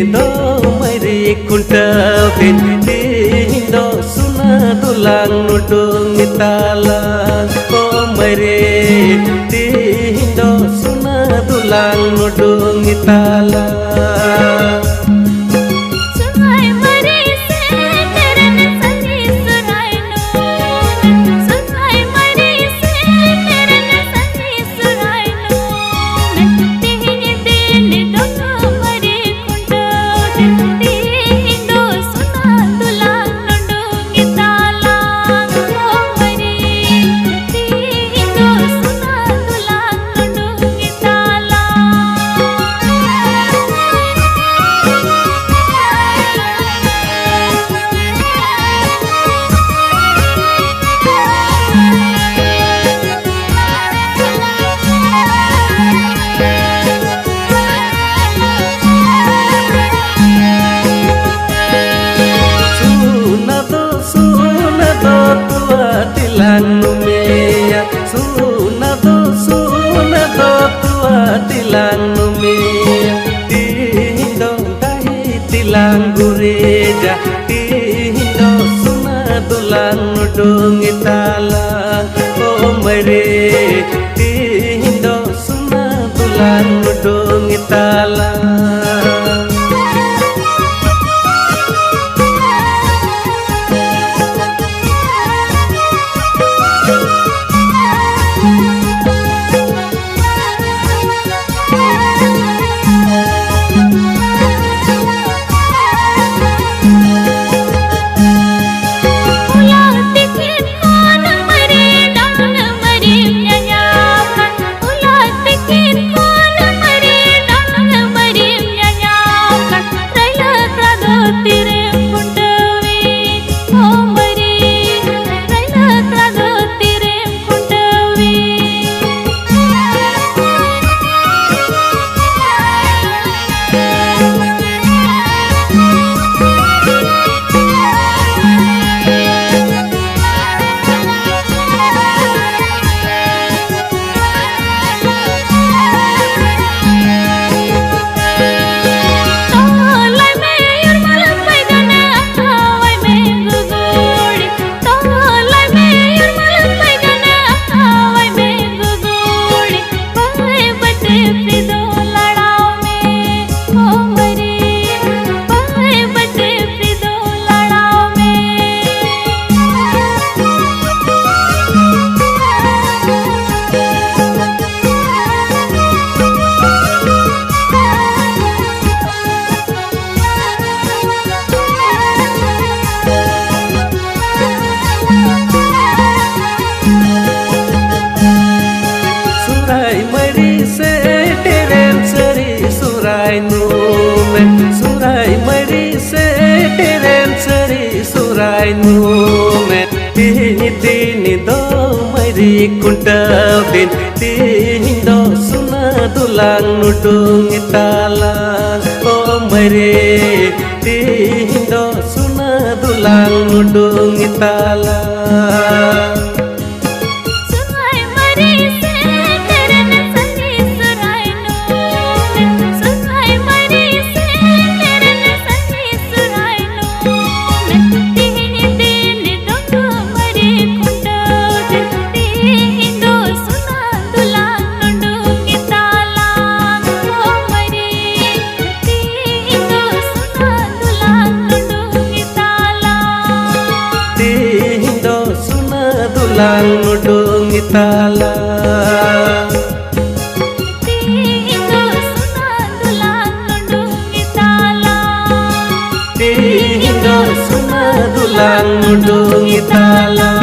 do mari kunta binti do suna dulang nudung itala oh mari do suna dulang nudung itala tilang numeya suna do tua tilang numeya tindo dahi tilang gureja tindo suna dulang nudung itala oh mare tindo suna dulang nudung itala surai mari se teren sari surai numet tini do mari kunta binti do suna dulang nudung itala oh mari do suna dulang nudung itala dulang nudung itala tindo suna dulang nudung itala tindo suna dulang nudung itala